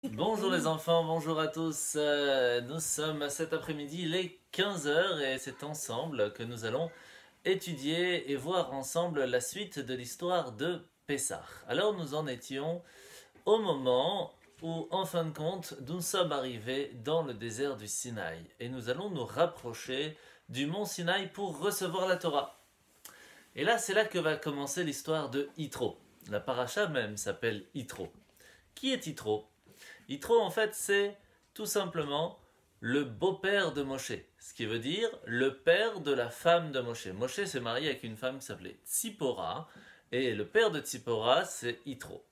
Bonjour les enfants, bonjour à tous. Nous sommes cet après-midi, les 15 heures et c'est ensemble que nous allons étudier et voir ensemble la suite de l'histoire de Pessah. Alors nous en étions au moment où, en fin de compte, nous sommes arrivés dans le désert du Sinaï et nous allons nous rapprocher du mont Sinaï pour recevoir la Torah. Et là, c'est là que va commencer l'histoire de Yitro. La paracha même s'appelle Yitro. Qui est Yitro? Yitro, en fait, c'est tout simplement le beau-père de Moshe, ce qui veut dire le père de la femme de Moshe. Moshe s'est marié avec une femme qui s'appelait Tzipora, et le père de Tzipora, c'est Yitro.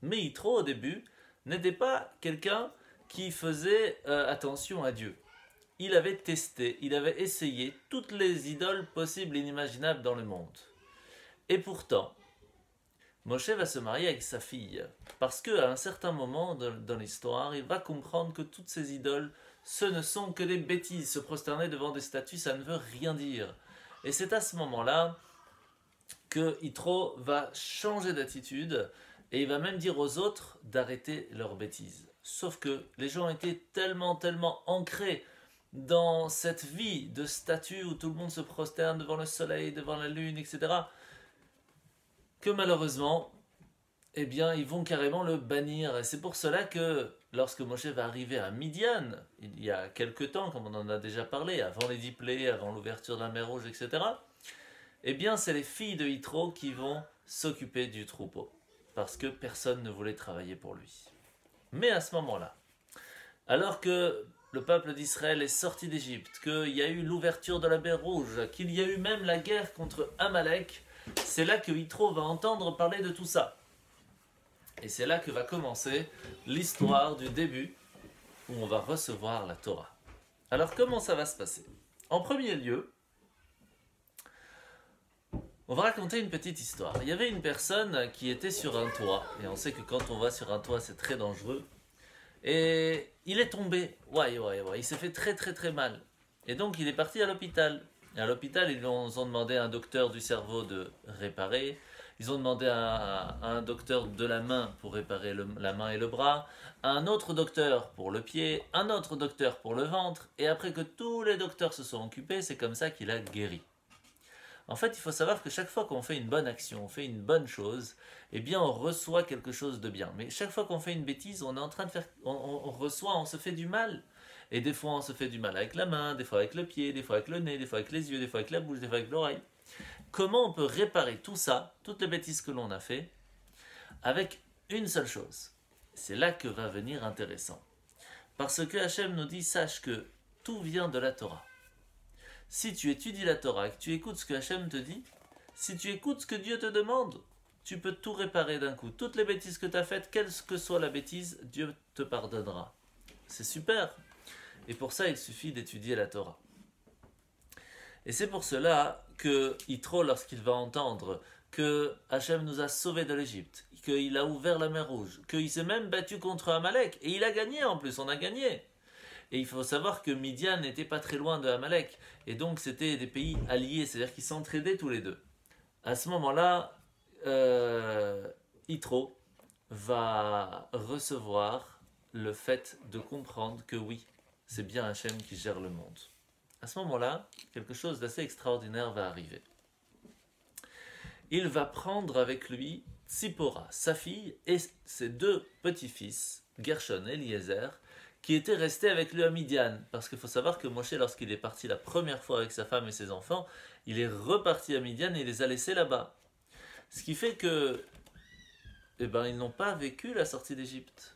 Mais Yitro, au début, n'était pas quelqu'un qui faisait attention à Dieu. Il avait testé, il avait essayé toutes les idoles possibles et inimaginables dans le monde. Et pourtant, Moshe va se marier avec sa fille, parce qu'à un certain moment dans l'histoire, il va comprendre que toutes ces idoles, ce ne sont que des bêtises. Se prosterner devant des statues, ça ne veut rien dire. Et c'est à ce moment-là que Yitro va changer d'attitude, et il va même dire aux autres d'arrêter leurs bêtises. Sauf que les gens étaient tellement ancrés dans cette vie de statue où tout le monde se prosterne devant le soleil, devant la lune, etc., que malheureusement, eh bien, ils vont carrément le bannir. Et c'est pour cela que lorsque Moshe va arriver à Midian, il y a quelques temps, comme on en a déjà parlé, avant les 10 plaies, avant l'ouverture de la mer Rouge, etc., eh bien, c'est les filles de Yitro qui vont s'occuper du troupeau. Parce que personne ne voulait travailler pour lui. Mais à ce moment-là, alors que le peuple d'Israël est sorti d'Égypte, qu'il y a eu l'ouverture de la mer Rouge, qu'il y a eu même la guerre contre Amalek, c'est là que Yitro va entendre parler de tout ça. Et c'est là que va commencer l'histoire du début où on va recevoir la Torah. Alors comment ça va se passer? En premier lieu, on va raconter une petite histoire. Il y avait une personne qui était sur un toit, et on sait que quand on va sur un toit c'est très dangereux, et il est tombé, ouais, il s'est fait très mal. Et donc il est parti à l'hôpital. Et à l'hôpital, ils ont demandé à un docteur du cerveau de réparer. Ils ont demandé à un docteur de la main pour réparer la main et le bras, à un autre docteur pour le pied, un autre docteur pour le ventre. Et après que tous les docteurs se sont occupés, c'est comme ça qu'il a guéri. En fait, il faut savoir que chaque fois qu'on fait une bonne action, on fait une bonne chose, eh bien on reçoit quelque chose de bien. Mais chaque fois qu'on fait une bêtise, on est en train de faire, on reçoit, on se fait du mal. Et des fois on se fait du mal avec la main, des fois avec le pied, des fois avec le nez, des fois avec les yeux, des fois avec la bouche, des fois avec l'oreille. Comment on peut réparer tout ça, toutes les bêtises que l'on a fait, avec une seule chose? C'est là que va venir intéressant. Parce que Hachem nous dit, sache que tout vient de la Torah. Si tu étudies la Torah, que tu écoutes ce que Hachem te dit, si tu écoutes ce que Dieu te demande, tu peux tout réparer d'un coup. Toutes les bêtises que tu as faites, quelle que soit la bêtise, Dieu te pardonnera. C'est super. Et pour ça, il suffit d'étudier la Torah. Et c'est pour cela que Yitro, lorsqu'il va entendre que Hachem nous a sauvés de l'Égypte, qu'il a ouvert la mer Rouge, qu'il s'est même battu contre Amalek, et il a gagné en plus, on a gagné. Et il faut savoir que Midian n'était pas très loin de Amalek, et donc c'était des pays alliés, c'est-à-dire qu'ils s'entraidaient tous les deux. À ce moment-là, Yitro va recevoir le fait de comprendre que oui, c'est bien Hachem qui gère le monde. À ce moment-là, quelque chose d'assez extraordinaire va arriver. Il va prendre avec lui Tzipora, sa fille, et ses deux petits-fils, Gershon et Eliezer, qui étaient restés avec lui à Midian. Parce qu'il faut savoir que Moshe, lorsqu'il est parti la première fois avec sa femme et ses enfants, il est reparti à Midian et il les a laissés là-bas. Ce qui fait que, eh ben, ils n'ont pas vécu la sortie d'Égypte.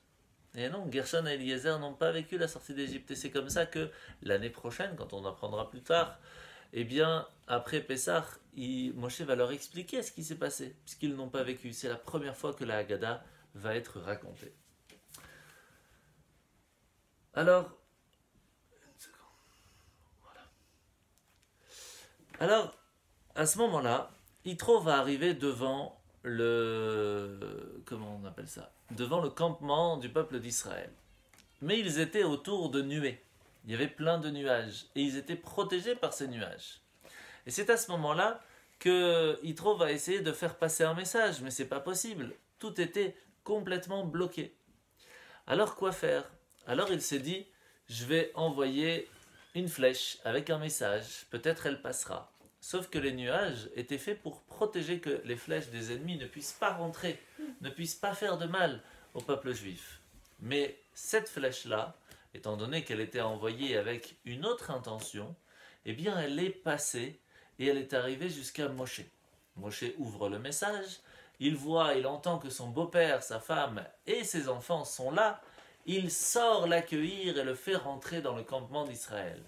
Et non, Gershon et Eliezer n'ont pas vécu la sortie d'Égypte. Et c'est comme ça que l'année prochaine, quand on apprendra plus tard, eh bien, après Pessah, Moshe va leur expliquer ce qui s'est passé, puisqu'ils n'ont pas vécu. C'est la première fois que la Haggadah va être racontée. Alors, alors, à ce moment-là, Yitro va arriver devant comment on appelle ça? Devant le campement du peuple d'Israël. Mais ils étaient autour de nuées. Il y avait plein de nuages. Et ils étaient protégés par ces nuages. Et c'est à ce moment-là que Yitro va essayer de faire passer un message. Mais c'est pas possible. Tout était complètement bloqué. Alors quoi faire? Alors il s'est dit, je vais envoyer une flèche avec un message, peut-être elle passera. Sauf que les nuages étaient faits pour protéger que les flèches des ennemis ne puissent pas rentrer, ne puissent pas faire de mal au peuple juif. Mais cette flèche-là, étant donné qu'elle était envoyée avec une autre intention, eh bien elle est passée et elle est arrivée jusqu'à Moshe. Moshe ouvre le message, il voit, il entend que son beau-père, sa femme et ses enfants sont là, il sort l'accueillir et le fait rentrer dans le campement d'Israël.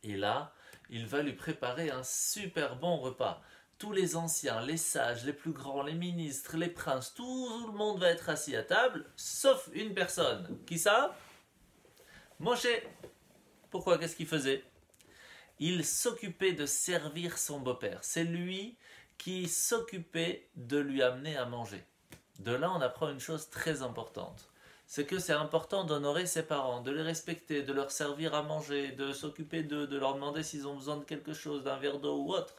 Et là, il va lui préparer un super bon repas. Tous les anciens, les sages, les plus grands, les ministres, les princes, tout le monde va être assis à table, sauf une personne. Qui ça? Moshe. Pourquoi? Qu'est-ce qu'il faisait? Il s'occupait de servir son beau-père. C'est lui qui s'occupait de lui amener à manger. De là, on apprend une chose très importante. C'est que c'est important d'honorer ses parents, de les respecter, de leur servir à manger, de s'occuper d'eux, de leur demander s'ils ont besoin de quelque chose, d'un verre d'eau ou autre.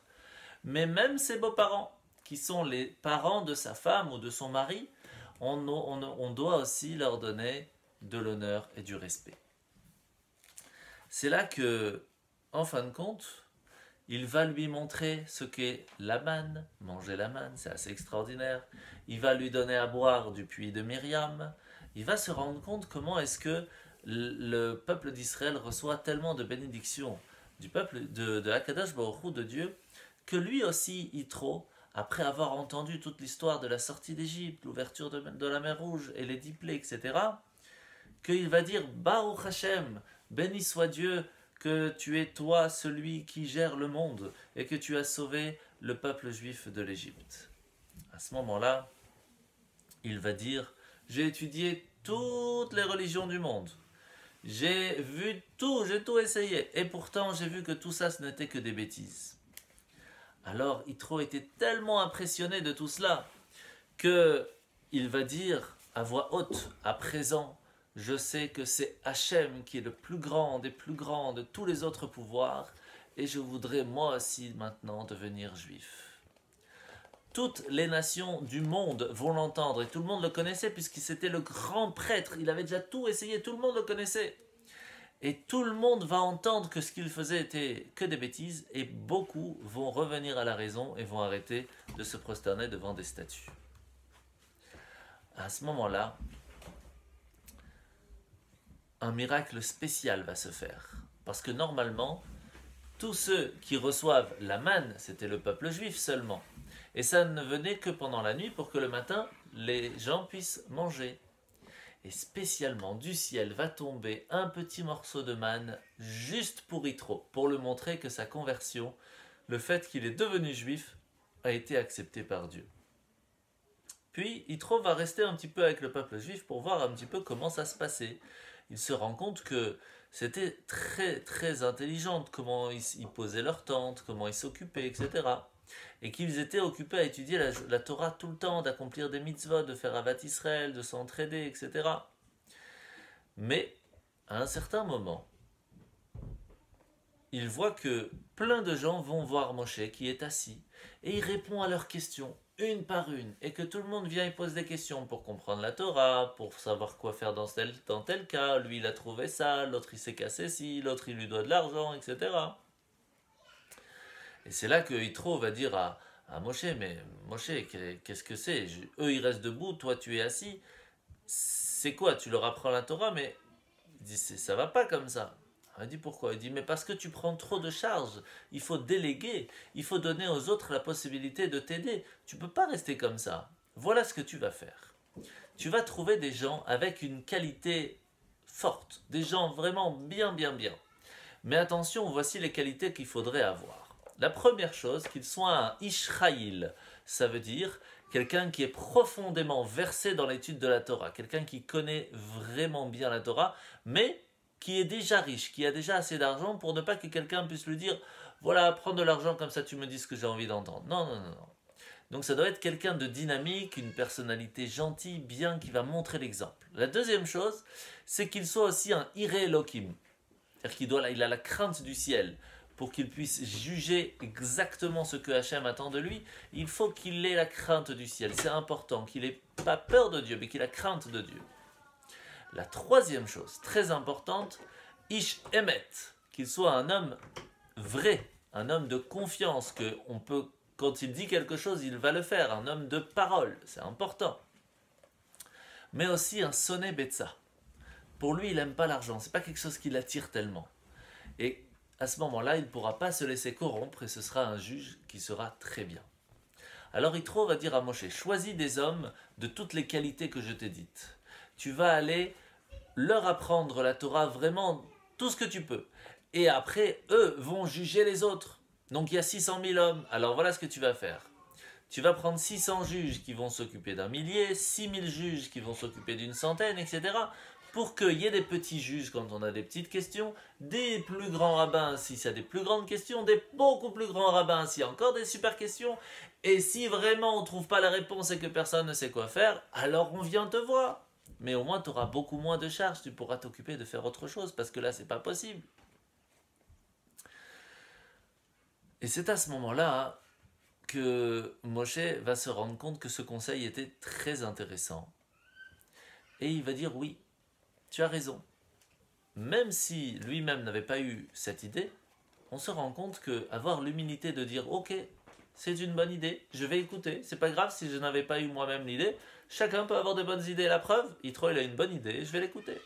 Mais même ses beaux-parents, qui sont les parents de sa femme ou de son mari, on doit aussi leur donner de l'honneur et du respect. C'est là que, en fin de compte, il va lui montrer ce qu'est la manne, manger la manne, c'est assez extraordinaire. Il va lui donner à boire du puits de Myriam. Il va se rendre compte comment est-ce que le peuple d'Israël reçoit tellement de bénédictions du peuple de Akadosh Baruch Hu, de Dieu, que lui aussi, Yitro, après avoir entendu toute l'histoire de la sortie d'Égypte, l'ouverture de la mer Rouge et les 10 plaies, etc., qu'il va dire Baruch Hashem, béni soit Dieu, que tu es toi celui qui gère le monde et que tu as sauvé le peuple juif de l'Égypte. À ce moment-là, il va dire j'ai étudié toutes les religions du monde. J'ai vu tout, j'ai tout essayé. Et pourtant, j'ai vu que tout ça, ce n'était que des bêtises. Alors, Yitro était tellement impressionné de tout cela qu'il va dire à voix haute, à présent, je sais que c'est Hachem qui est le plus grand des plus grands de tous les autres pouvoirs et je voudrais moi aussi maintenant devenir juif. Toutes les nations du monde vont l'entendre et tout le monde le connaissait puisqu'il c'était le grand prêtre, il avait déjà tout essayé, tout le monde le connaissait. Et tout le monde va entendre que ce qu'il faisait était que des bêtises et beaucoup vont revenir à la raison et vont arrêter de se prosterner devant des statues. À ce moment-là, un miracle spécial va se faire. Parce que normalement, tous ceux qui reçoivent la manne, c'était le peuple juif seulement. Et ça ne venait que pendant la nuit pour que le matin, les gens puissent manger. Et spécialement du ciel va tomber un petit morceau de manne juste pour Yitro, pour lui montrer que sa conversion, le fait qu'il est devenu juif, a été accepté par Dieu. Puis Yitro va rester un petit peu avec le peuple juif pour voir un petit peu comment ça se passait. Il se rend compte que c'était très très intelligent comment ils posaient leur tente, comment ils s'occupaient, etc. Et qu'ils étaient occupés à étudier la Torah tout le temps, d'accomplir des mitzvot, de faire Avat Israël, de s'entraider, etc. Mais, à un certain moment, il voit que plein de gens vont voir Moshe qui est assis, et il répond à leurs questions, une par une, et que tout le monde vient et pose des questions pour comprendre la Torah, pour savoir quoi faire dans tel cas, lui il a trouvé ça, l'autre il s'est cassé ci, l'autre il lui doit de l'argent, etc. Et c'est là que Yitro va dire à Moshe, mais Moshe, qu'est-ce que c'est? Eux ils restent debout, toi tu es assis. C'est quoi? Tu leur apprends la Torah, mais il dit, ça va pas comme ça. Il dit pourquoi? Il dit, mais parce que tu prends trop de charges. Il faut déléguer. Il faut donner aux autres la possibilité de t'aider. Tu peux pas rester comme ça. Voilà ce que tu vas faire. Tu vas trouver des gens avec une qualité forte. Des gens vraiment bien. Mais attention, voici les qualités qu'il faudrait avoir. La première chose, qu'il soit un Ishraïl. Ça veut dire quelqu'un qui est profondément versé dans l'étude de la Torah. Quelqu'un qui connaît vraiment bien la Torah, mais qui est déjà riche, qui a déjà assez d'argent pour ne pas que quelqu'un puisse lui dire « Voilà, prends de l'argent comme ça tu me dis ce que j'ai envie d'entendre. » Non. Donc ça doit être quelqu'un de dynamique, une personnalité gentille, bien, qui va montrer l'exemple. La deuxième chose, c'est qu'il soit aussi un Iré Elohim. C'est-à-dire qu'il a la crainte du ciel. Pour qu'il puisse juger exactement ce que Hachem attend de lui, il faut qu'il ait la crainte du ciel. C'est important, qu'il n'ait pas peur de Dieu, mais qu'il ait la crainte de Dieu. La troisième chose, très importante, Ish Emet, qu'il soit un homme vrai, un homme de confiance, que on peut, quand il dit quelque chose, il va le faire, un homme de parole, c'est important. Mais aussi un sonné betza. Pour lui, il n'aime pas l'argent, c'est pas quelque chose qui l'attire tellement. Et à ce moment-là, il ne pourra pas se laisser corrompre et ce sera un juge qui sera très bien. Alors Yitro va dire à Moshe, choisis des hommes de toutes les qualités que je t'ai dites. Tu vas aller leur apprendre la Torah vraiment tout ce que tu peux. Et après, eux vont juger les autres. Donc il y a 600 000 hommes. Alors voilà ce que tu vas faire. Tu vas prendre 600 juges qui vont s'occuper d'un millier, 6000 juges qui vont s'occuper d'une centaine, etc. Pour qu'il y ait des petits juges quand on a des petites questions, des plus grands rabbins s'il y a des plus grandes questions, des beaucoup plus grands rabbins s'il y a encore des super questions. Et si vraiment on ne trouve pas la réponse et que personne ne sait quoi faire, alors on vient te voir. Mais au moins tu auras beaucoup moins de charges, tu pourras t'occuper de faire autre chose, parce que là c'est pas possible. Et c'est à ce moment-là que Moshe va se rendre compte que ce conseil était très intéressant. Et il va dire oui, tu as raison. Même si lui-même n'avait pas eu cette idée, on se rend compte qu'avoir l'humilité de dire ok, c'est une bonne idée, je vais écouter, c'est pas grave si je n'avais pas eu moi-même l'idée, chacun peut avoir de bonnes idées. La preuve, Yitro il a une bonne idée, je vais l'écouter.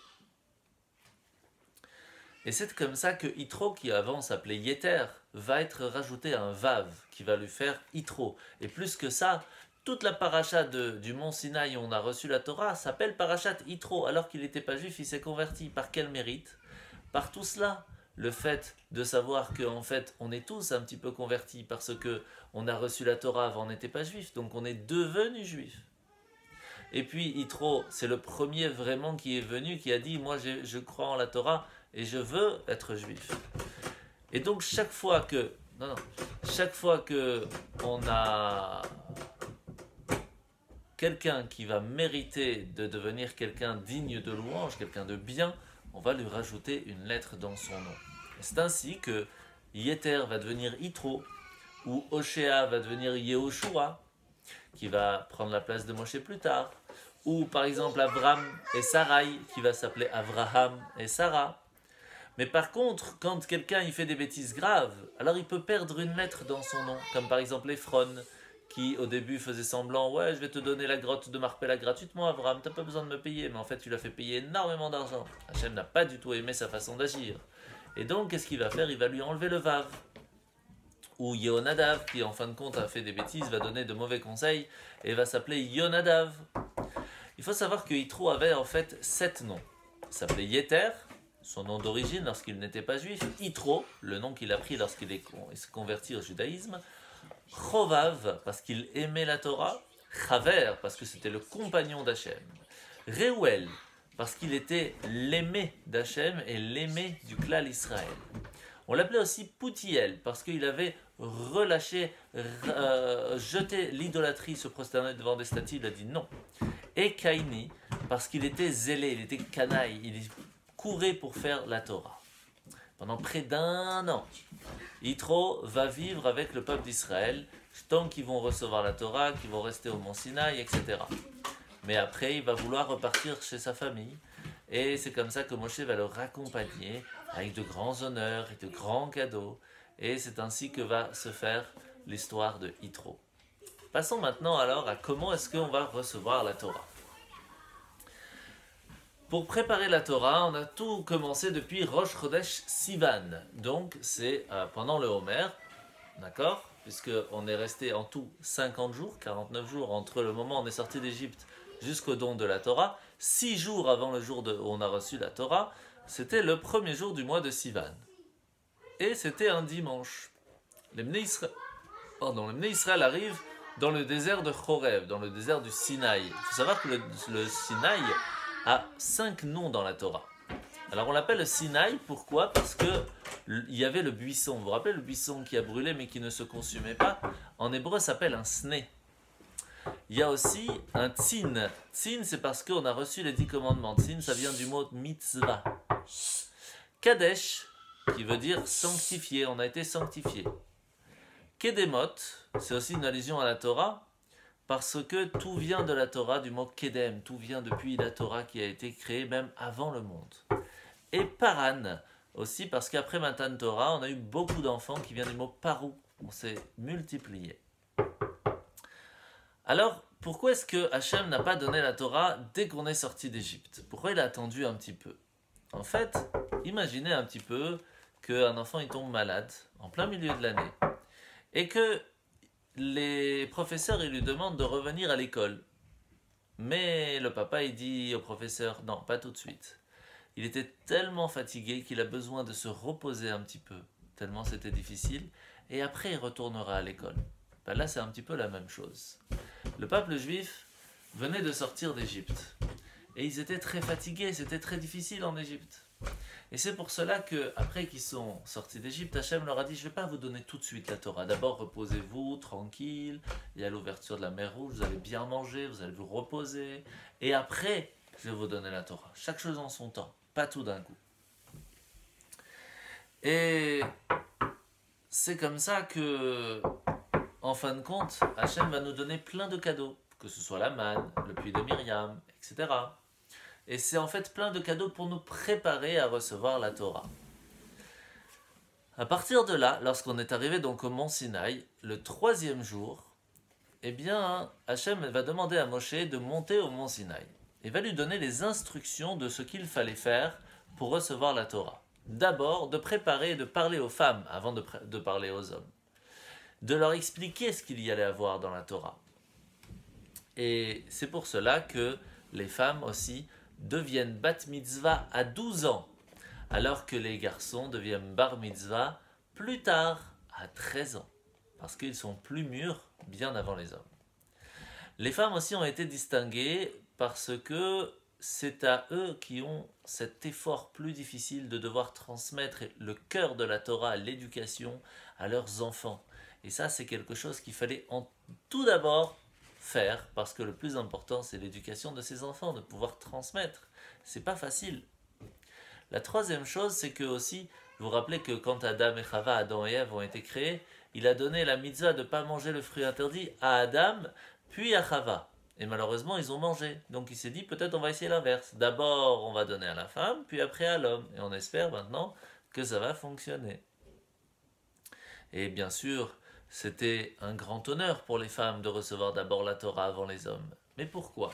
Et c'est comme ça que Yitro, qui avant s'appelait Yeter, va être rajouté un Vav, qui va lui faire Yitro. Et plus que ça, toute la paracha du mont Sinaï où on a reçu la Torah s'appelle parachat Yitro, alors qu'il n'était pas juif, il s'est converti. Par quel mérite? Par tout cela. Le fait de savoir qu'en fait, on est tous un petit peu convertis parce que on a reçu la Torah avant, on n'était pas juif, donc on est devenu juif. Et puis Yitro, c'est le premier vraiment qui est venu, qui a dit, moi je crois en la Torah et je veux être juif. Et donc chaque fois que on a quelqu'un qui va mériter de devenir quelqu'un digne de louange, quelqu'un de bien, on va lui rajouter une lettre dans son nom. Et c'est ainsi que Yeter va devenir Yitro, ou Oshéa va devenir Yehoshua, qui va prendre la place de Moshe plus tard, ou par exemple Avram et Sarai, qui va s'appeler Avraham et Sarah. Mais par contre, quand quelqu'un il fait des bêtises graves, alors il peut perdre une lettre dans son nom, comme par exemple Ephron, qui au début faisait semblant, ouais, je vais te donner la grotte de Marpella gratuitement, Abraham, t'as pas besoin de me payer, mais en fait tu l'as fait payer énormément d'argent. Hachem n'a pas du tout aimé sa façon d'agir. Et donc, qu'est-ce qu'il va faire? Il va lui enlever le Vav. Ou Yonadav, qui en fin de compte a fait des bêtises, va donner de mauvais conseils, et va s'appeler Yonadav. Il faut savoir que Yitro avait en fait 7 noms. Il s'appelait Yeter, son nom d'origine lorsqu'il n'était pas juif, Yitro, le nom qu'il a pris lorsqu'il s'est converti au judaïsme, Chovav, parce qu'il aimait la Torah, Chaver, parce que c'était le compagnon d'Hachem, Reuel, parce qu'il était l'aimé d'Hachem et l'aimé du Klal Israël. On l'appelait aussi Poutiel, parce qu'il avait relâché, jeté l'idolâtrie, se prosterner devant des statues, il a dit non. Et Kaini, parce qu'il était zélé, il était canaille, il courait pour faire la Torah. Pendant près d'1 an, Yitro va vivre avec le peuple d'Israël, tant qu'ils vont recevoir la Torah, qu'ils vont rester au mont Sinaï, etc. Mais après, il va vouloir repartir chez sa famille, et c'est comme ça que Moshe va le raccompagner avec de grands honneurs et de grands cadeaux, et c'est ainsi que va se faire l'histoire de Yitro. Passons maintenant alors à comment est-ce qu'on va recevoir la Torah. Pour préparer la Torah, on a tout commencé depuis Rosh Chodesh Sivan. Donc c'est pendant le Homer, d'accord? Puisqu'on est resté en tout 50 jours, 49 jours entre le moment où on est sorti d'Égypte jusqu'au don de la Torah. 6 jours avant le jour où on a reçu la Torah, c'était le premier jour du mois de Sivan. Et c'était un dimanche. Les Bnei Israël arrivent dans le désert de Chorev, dans le désert du Sinaï. Il faut savoir que le Sinaï a 5 noms dans la Torah. Alors on l'appelle le Sinaï, pourquoi? Parce que il y avait le buisson. Vous vous rappelez le buisson qui a brûlé mais qui ne se consumait pas? En hébreu, ça s'appelle un sné. Il y a aussi un tzin. Tzin, c'est parce qu'on a reçu les 10 commandements. Tzin, ça vient du mot mitzvah. Kadesh, qui veut dire sanctifié, on a été sanctifié. Kedemot, c'est aussi une allusion à la Torah, Parce que tout vient de la Torah, du mot Kedem, tout vient depuis la Torah qui a été créée même avant le monde. Et Paran, aussi parce qu'après Matan Torah, on a eu beaucoup d'enfants qui viennent du mot Parou, on s'est multiplié. Alors, pourquoi est-ce que Hachem n'a pas donné la Torah dès qu'on est sorti d'Égypte? Pourquoi il a attendu un petit peu? En fait, imaginez un petit peu qu'un enfant il tombe malade en plein milieu de l'année et que les professeurs ils lui demandent de revenir à l'école. Mais le papa il dit au professeur non, pas tout de suite. Il était tellement fatigué qu'il a besoin de se reposer un petit peu, tellement c'était difficile, et après il retournera à l'école. Ben là c'est un petit peu la même chose. Le peuple juif venait de sortir d'Égypte. Et ils étaient très fatigués, c'était très difficile en Égypte. Et c'est pour cela que, après qu'ils sont sortis d'Égypte, Hachem leur a dit, je ne vais pas vous donner tout de suite la Torah. D'abord, reposez-vous, tranquille, il y a l'ouverture de la mer Rouge, vous allez bien manger, vous allez vous reposer. Et après, je vais vous donner la Torah. Chaque chose en son temps, pas tout d'un coup. Et c'est comme ça que, en fin de compte, Hachem va nous donner plein de cadeaux, que ce soit la manne, le puits de Myriam, etc. Et c'est en fait plein de cadeaux pour nous préparer à recevoir la Torah. À partir de là, lorsqu'on est arrivé donc au mont Sinaï, le 3e jour, eh bien, Hachem va demander à Moshe de monter au mont Sinaï. Il va lui donner les instructions de ce qu'il fallait faire pour recevoir la Torah. D'abord, de préparer et de parler aux femmes avant de parler aux hommes. De leur expliquer ce qu'il y allait avoir dans la Torah. Et c'est pour cela que les femmes aussi deviennent bat mitzvah à 12 ans, alors que les garçons deviennent bar mitzvah plus tard, à 13 ans, parce qu'ils sont plus mûrs bien avant les hommes. Les femmes aussi ont été distinguées parce que c'est à eux qui ont cet effort plus difficile de devoir transmettre le cœur de la Torah, l'éducation, à leurs enfants. Et ça, c'est quelque chose qu'il fallait tout d'abord faire, parce que le plus important, c'est l'éducation de ses enfants, de pouvoir transmettre. C'est pas facile. La troisième chose, c'est que aussi, vous vous rappelez que quand Adam et Chava, Adam et Ève ont été créés, il a donné la mitzvah de ne pas manger le fruit interdit à Adam, puis à Chava. Et malheureusement, ils ont mangé. Donc il s'est dit, peut-être on va essayer l'inverse. D'abord, on va donner à la femme, puis après à l'homme. Et on espère maintenant que ça va fonctionner. Et bien sûr, c'était un grand honneur pour les femmes de recevoir d'abord la Torah avant les hommes. Mais pourquoi?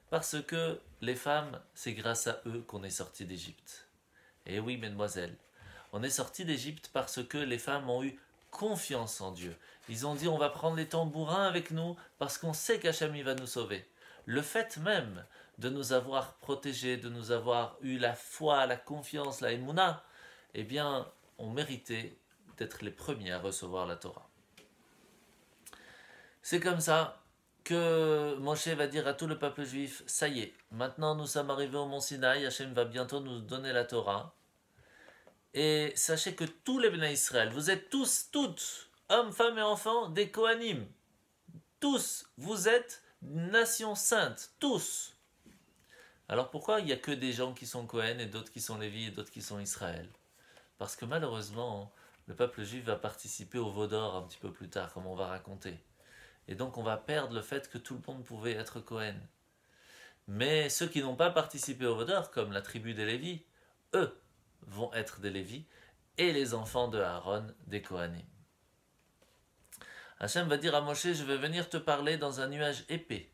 Parce que les femmes, c'est grâce à eux qu'on est sorti d'Égypte. Et oui, mesdemoiselles, on est sorti d'Égypte parce que les femmes ont eu confiance en Dieu. Ils ont dit, on va prendre les tambourins avec nous parce qu'on sait qu'Hachem va nous sauver. Le fait même de nous avoir protégés, de nous avoir eu la foi, la confiance, la émouna, eh bien, on méritait d'être les premiers à recevoir la Torah. C'est comme ça que Moshe va dire à tout le peuple juif, ça y est, maintenant nous sommes arrivés au mont Sinaï, Hachem va bientôt nous donner la Torah. Et sachez que tous les Bnei Israël, vous êtes tous, toutes, hommes, femmes et enfants, des Kohanim. Tous, vous êtes nation sainte, tous. Alors pourquoi il n'y a que des gens qui sont Kohen et d'autres qui sont Lévi et d'autres qui sont Israël? Parce que malheureusement, le peuple juif va participer au veau d'or un petit peu plus tard, comme on va raconter. Et donc on va perdre le fait que tout le monde pouvait être Kohen. Mais ceux qui n'ont pas participé au veau d'or, comme la tribu des Lévi, eux vont être des Lévi et les enfants de Aaron des Kohanim. Hachem va dire à Moshe, je vais venir te parler dans un nuage épais.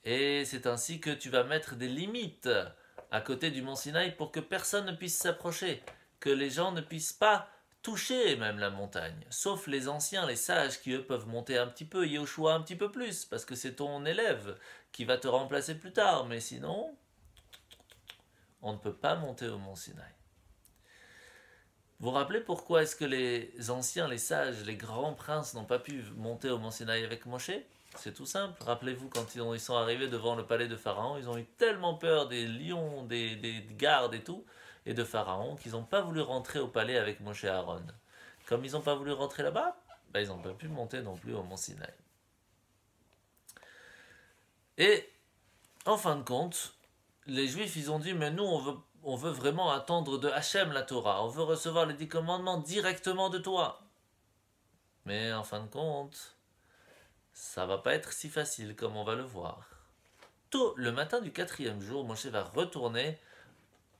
Et c'est ainsi que tu vas mettre des limites à côté du mont Sinaï pour que personne ne puisse s'approcher, que les gens ne puissent pas toucher même la montagne, sauf les anciens, les sages qui eux peuvent monter un petit peu, Yehoshua un petit peu plus, parce que c'est ton élève qui va te remplacer plus tard, mais sinon, on ne peut pas monter au mont Sinaï. Vous vous rappelez pourquoi est-ce que les anciens, les sages, les grands princes n'ont pas pu monter au mont Sinaï avec Moshe? C'est tout simple. Rappelez-vous quand ils sont arrivés devant le palais de Pharaon, ils ont eu tellement peur des lions, des gardes et tout, et de Pharaon, qu'ils n'ont pas voulu rentrer au palais avec Moshe et Aaron. Comme ils n'ont pas voulu rentrer là-bas, ils n'ont pas pu monter non plus au mont Sinaï. Et en fin de compte, les Juifs, ils ont dit, mais nous, on veut vraiment attendre de Hachem la Torah. On veut recevoir les 10 commandements directement de toi. Mais en fin de compte, ça va pas être si facile comme on va le voir. Tôt le matin du quatrième jour, Moshe va retourner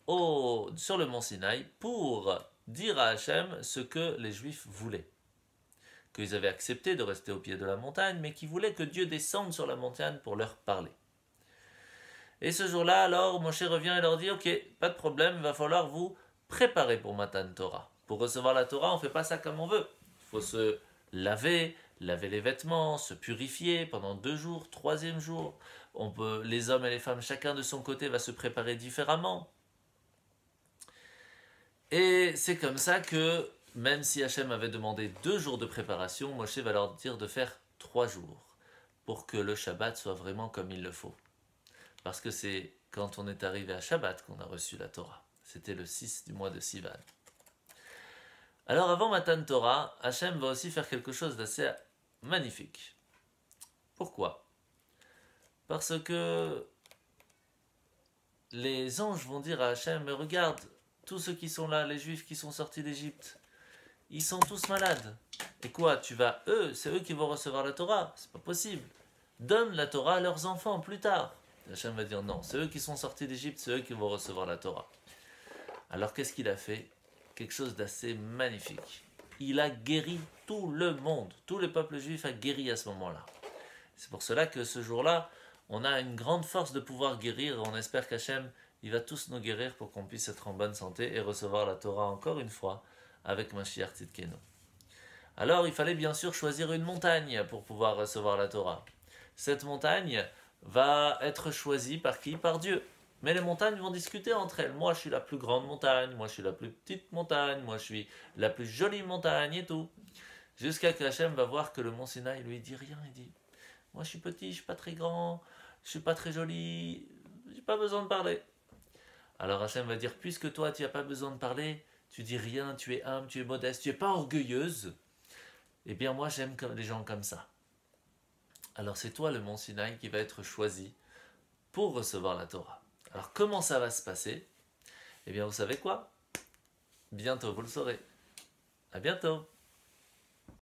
sur le mont Sinaï pour dire à Hachem ce que les Juifs voulaient. Qu'ils avaient accepté de rester au pied de la montagne, mais qu'ils voulaient que Dieu descende sur la montagne pour leur parler. Et ce jour-là, alors, Moshe revient et leur dit, ok, pas de problème, il va falloir vous préparer pour Matan Torah. Pour recevoir la Torah, on ne fait pas ça comme on veut. Il faut se laver les vêtements, se purifier pendant 2 jours, 3e jour. Les hommes et les femmes, chacun de son côté, va se préparer différemment. Et c'est comme ça que, même si Hachem avait demandé 2 jours de préparation, Moshe va leur dire de faire 3 jours, pour que le Shabbat soit vraiment comme il le faut. Parce que c'est quand on est arrivé à Shabbat qu'on a reçu la Torah. C'était le 6 du mois de Sivan. Alors avant Matan Torah, Hachem va aussi faire quelque chose d'assez magnifique. Pourquoi? Parce que les anges vont dire à Hachem, mais regarde, tous ceux qui sont là, les Juifs qui sont sortis d'Égypte, ils sont tous malades. Et quoi, c'est eux qui vont recevoir la Torah? C'est pas possible. Donne la Torah à leurs enfants plus tard. Hachem va dire non, c'est eux qui sont sortis d'Égypte, c'est eux qui vont recevoir la Torah. Alors qu'est-ce qu'il a fait? Quelque chose d'assez magnifique. Il a guéri tout le monde, tout le peuple juif a guéri à ce moment-là. C'est pour cela que ce jour-là, on a une grande force de pouvoir guérir. On espère qu'Hachem, il va tous nous guérir pour qu'on puisse être en bonne santé et recevoir la Torah encore une fois avec Mashiach Tzidkenu. Alors il fallait bien sûr choisir une montagne pour pouvoir recevoir la Torah. Cette montagne va être choisie par qui? Par Dieu. Mais les montagnes vont discuter entre elles. Moi, je suis la plus grande montagne, moi, je suis la plus petite montagne, moi, je suis la plus jolie montagne et tout. Jusqu'à que Hachem va voir que le mont Sinaï lui dit rien. Il dit, moi, je suis petit, je suis pas très grand, je suis pas très joli, j'ai pas besoin de parler. Alors Hachem va dire, puisque toi, tu n'as pas besoin de parler, tu dis rien, tu es humble, tu es modeste, tu n'es pas orgueilleuse, eh bien, moi, j'aime les gens comme ça. Alors c'est toi, le mont Sinaï, qui va être choisi pour recevoir la Torah. Alors comment ça va se passer? Eh bien vous savez quoi? Bientôt vous le saurez. À bientôt.